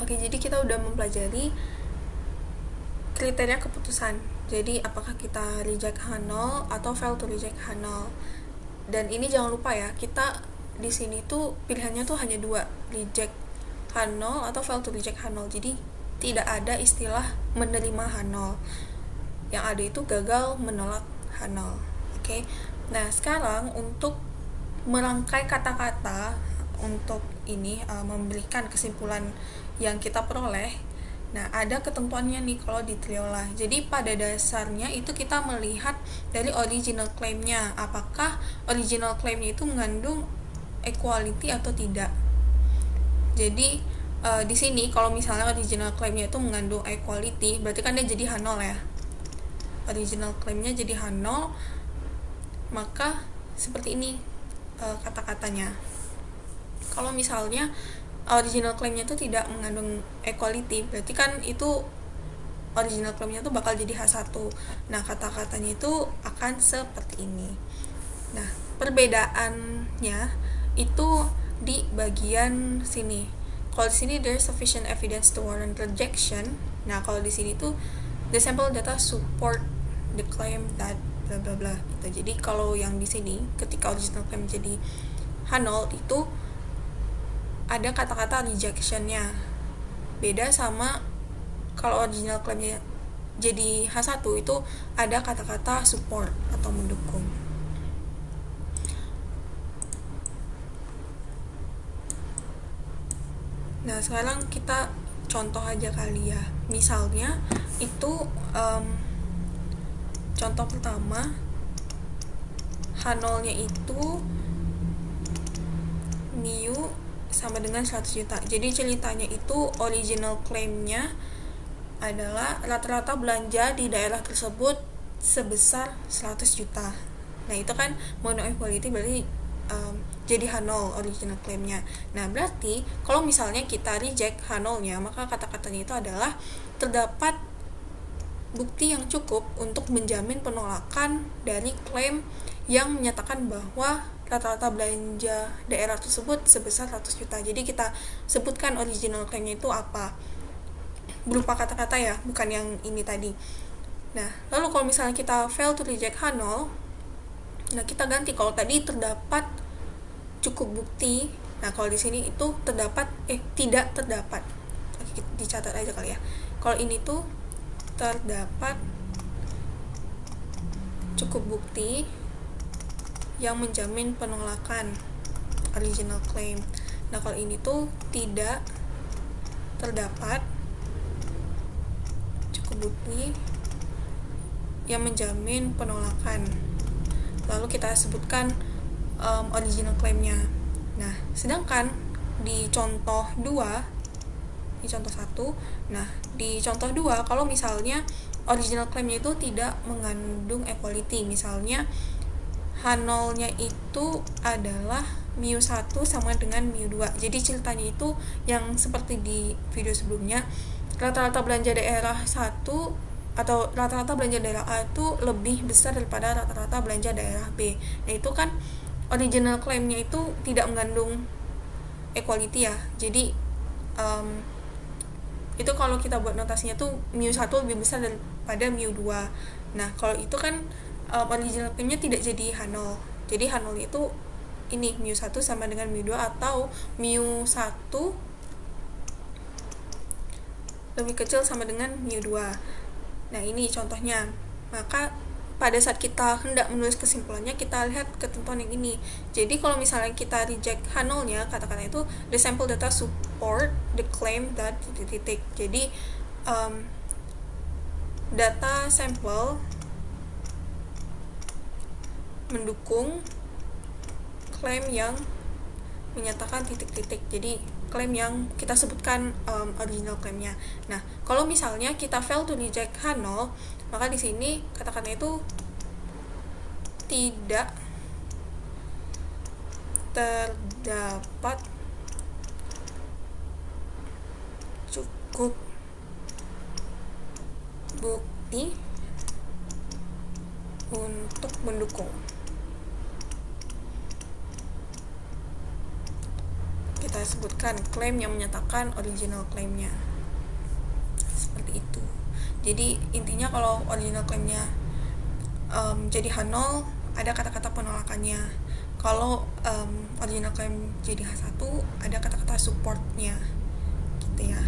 Oke, jadi kita udah mempelajari kriteria keputusan. Jadi apakah kita reject H0 atau fail to reject H0. Dan ini jangan lupa ya, kita di sini tuh pilihannya tuh hanya dua, reject H0 atau fail to reject H0. Jadi tidak ada istilah menerima H0. Yang ada itu gagal menolak H0. Oke. Nah, sekarang untuk merangkai kata-kata untuk ini memberikan kesimpulan yang kita peroleh. Nah, ada ketentuannya nih kalau di triola. Jadi pada dasarnya itu kita melihat dari original claim-nya, apakah original claim-nya itu mengandung equality atau tidak. Jadi di sini kalau misalnya original claim-nya itu mengandung equality, berarti kan dia jadi H0 ya. Original claim-nya jadi H0, maka seperti ini kata-katanya. Kalau misalnya original claim-nya itu tidak mengandung equality, berarti kan itu original claim-nya itu bakal jadi H1. Nah, kata-katanya itu akan seperti ini. Nah, perbedaannya itu di bagian sini. Kalau di sini there's sufficient evidence to warrant rejection. Nah, kalau di sini tuh the sample data support the claim that bla bla bla gitu. Jadi kalau yang di sini ketika original claim jadi H0 itu ada kata-kata rejection-nya. Beda sama kalau original claim-nya jadi H1 itu ada kata-kata support atau mendukung. Nah, sekarang kita contoh aja kali ya. Misalnya itu contoh pertama, H0-nya itu mu sama dengan 100 juta. Jadi ceritanya itu original claim-nya adalah rata-rata belanja di daerah tersebut sebesar 100 juta. Nah, itu kan mono equality, berarti jadi H0 original claim-nya. Nah, berarti kalau misalnya kita reject H0-nya, maka kata-katanya itu adalah terdapat bukti yang cukup untuk menjamin penolakan dari klaim yang menyatakan bahwa rata-rata belanja daerah tersebut sebesar 100 juta. Jadi kita sebutkan original claim-nya itu apa, berupa kata-kata ya, bukan yang ini tadi. Nah, lalu kalau misalnya kita fail to reject H0, nah kita ganti, kalau tadi terdapat cukup bukti, nah kalau di sini itu tidak terdapat. Oke, dicatat aja kali ya. Kalau ini tuh terdapat cukup bukti yang menjamin penolakan original claim. Nah, kalau ini tuh tidak terdapat cukup bukti yang menjamin penolakan. Lalu kita sebutkan original claim-nya. Nah, sedangkan di contoh 2, di contoh 1, nah di contoh 2 kalau misalnya original claim-nya itu tidak mengandung equality, misalnya H0-nya itu adalah mu1 sama dengan mu2. Jadi ceritanya itu yang seperti di video sebelumnya, rata-rata belanja daerah 1 atau rata-rata belanja daerah A itu lebih besar daripada rata-rata belanja daerah B. Nah, itu kan original claim-nya itu tidak mengandung equality ya. Jadi itu kalau kita buat notasinya tuh mu1 lebih besar daripada mu2. Nah, kalau itu kan original claim-nya tidak jadi H0. Jadi H0 itu ini mu1 sama dengan mu2 atau mu1 lebih kecil sama dengan mu2. Nah, ini contohnya. Maka pada saat kita hendak menulis kesimpulannya, kita lihat ketentuan yang ini. Jadi kalau misalnya kita reject H0-nya, kata-kata itu the sample data support the claim that titik. Jadi data sampel mendukung klaim yang menyatakan titik-titik. Jadi klaim yang kita sebutkan original claim-nya. Nah, kalau misalnya kita fail to reject H0, maka di sini kata-kata itu tidak terdapat cukup bukti untuk mendukung. Oke, kita sebutkan klaim yang menyatakan original claimnya, seperti itu. Jadi intinya kalau original claimnya jadi H0, ada kata-kata penolakannya. Kalau original claim jadi H1, ada kata-kata supportnya gitu ya.